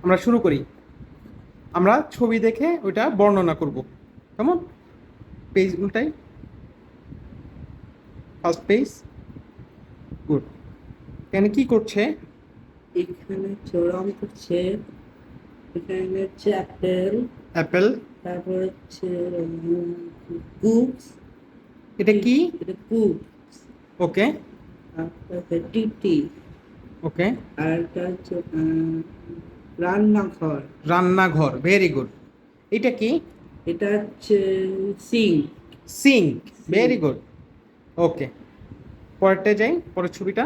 আমরা শুরু করি। আমরা ছবি দেখে ওইটা বর্ণনা করব। কেমন? পেজ উল্টাই, ফার্স্ট পেজ। গুড। এখানে কি করছে? এখানে চোরাম করছে, এখানে হচ্ছে অ্যাপেল, অ্যাপেল। তারপর হচ্ছে কুকস, এটা কি? এটা কুকস, ওকে তারপর টিটি, ওকে। আর এটা হচ্ছে রান্নাঘর, রান্নাঘর, ভেরি গুড। এটা কি? এটা হচ্ছে sink. Sink, very good. Okay, পরেরটা যাই, পরের ছবিটা।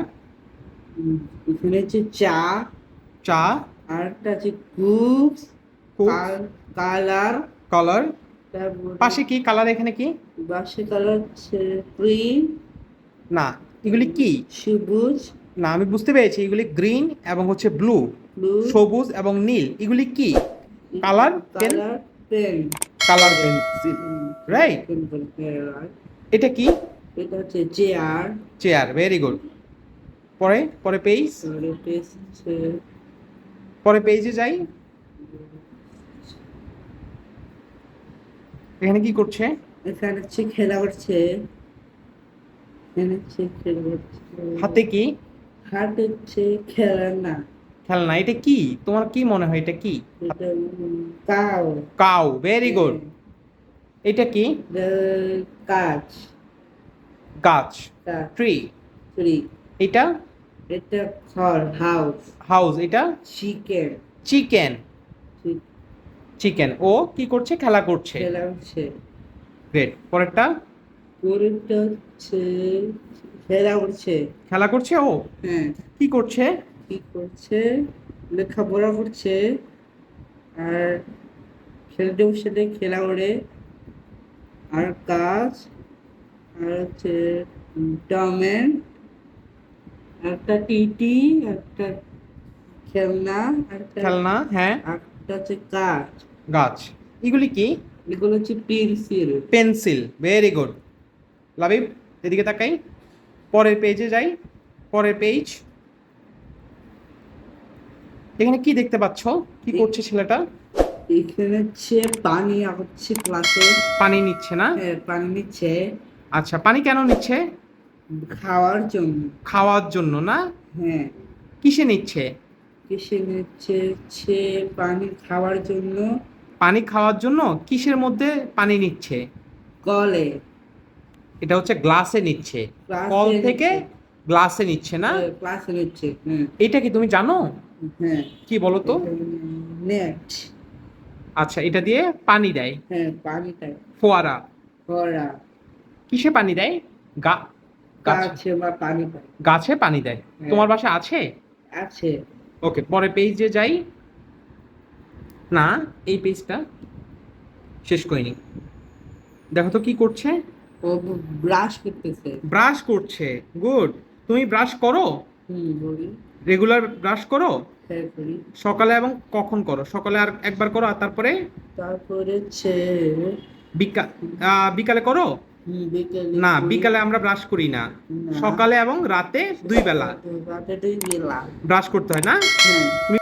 এখানে হচ্ছে চা, চা। আর একটা আছে কুকস, কুকস, কালার, কালার। তারপর পাশে কি কালার? এখানে কি? বাসে কালার হচ্ছে গ্রিন, না, এগুলি কি? সবুজ, না, আমি বুঝতে পেরেছি, এগুলি গ্রিন এবং হচ্ছে ব্লু, ব্লু, সবুজ এবং নীল। এগুলি কি? Colour pen. Colour pen, colour pencil, right. এটা কি? এটা হচ্ছে চেয়ার, চেয়ার, ভেরি গুড। পরে পরে পেজ, পরে পেজে যাই। এখানে কি করছে? এখানে হচ্ছে খেলা করছে, এখানে হচ্ছে খেলা করছে, হাতে কি? হাত হচ্ছে খেলনা, খেলনা। এটা কি? তোমার কি মনে হয় এটা কি? এটা কাউ, কাউ, ভেরি গুড। এটা কি? কাজ, গাছ, ট্রি। ট্রি, এটা এটা ঘর, হাউস, হাউস। এটা চিকেন, চিকেন, চিকেন। ও কি করছে? খেলা করছে। খেলা হচ্ছে, গ্রেট। পরেরটা। পরেরটা হচ্ছে খেলা করছে, খেলা করছে ও। হ্যাঁ, কি করছে? কি করছে? লেখাপড়া করছে, আর খেলতে বসে খেলা করে, আর কাজ, আর হচ্ছে টমেন, একটা টিটি, একটা খেলনা, একটা খেলনা, হ্যাঁ। একটা হচ্ছে কাজ, গাছ। এগুলি কি? এগুলো হচ্ছে pencil. Pencil, very good. Labib, এদিকে তাকাই। পরের পেজে যাই, পরের পেজ। এখানে কি দেখতে পাচ্ছ? কি করছে ছেলেটা? এখানে হচ্ছে পানি হচ্ছে ক্লাসে, পানি নিচ্ছে না? হ্যাঁ পানি নিচ্ছে, আচ্ছা, পানি কেন নিচ্ছে? খাওয়ার জন্য, খাওয়ার জন্য না? হ্যাঁ। কিসে নিচ্ছে? কিসে নিচ্ছে? হচ্ছে পানি খাওয়ার জন্য, পানি খাওয়ার জন্য। কিসের মধ্যে পানি নিচ্ছে? কলে, এটা হচ্ছে গ্লাসে নিচ্ছে। ক্লাসে কল থেকে নিচ্ছে, গ্লাসে নিচ্ছে না? ক্লাসে নিচ্ছে, হ্যাঁ এটা কি তুমি জানো? হ্যাঁ। কি বলো তো? নেট, আচ্ছা, এটা দিয়ে পানি দেয়। হ্যাঁ পানিটা, ফোয়ারা। করা, কিসে পানি দেয়? গা গাছ, গাছে বা পানি পাই, গাছে পানি দেয়। হ্যাঁ। তোমার বাসায় আছে? আছে। ওকে, পরে পেজে যাই। না, এই পেজটা শেষ করিনি। দেখো তো কি করছে? ও ব্রাশ করতেছে, ব্রাশ করছে, গুড। তুমি ব্রাশ করো? বলি, রেগুলার ব্রাশ করো? হ্যাঁ করি। সকালে এবং কখন করো? সকালে আর একবার করো, আর তারপরে তারপরে হচ্ছে বিকাল, বিকালে করো? বিকেলে না, করি। বিকালে আমরা ব্রাশ করি না। না। সকালে এবং রাতে দুই বেলা রাতে দুই বেলা, ব্রাশ করতে হয় না? হ্যাঁ।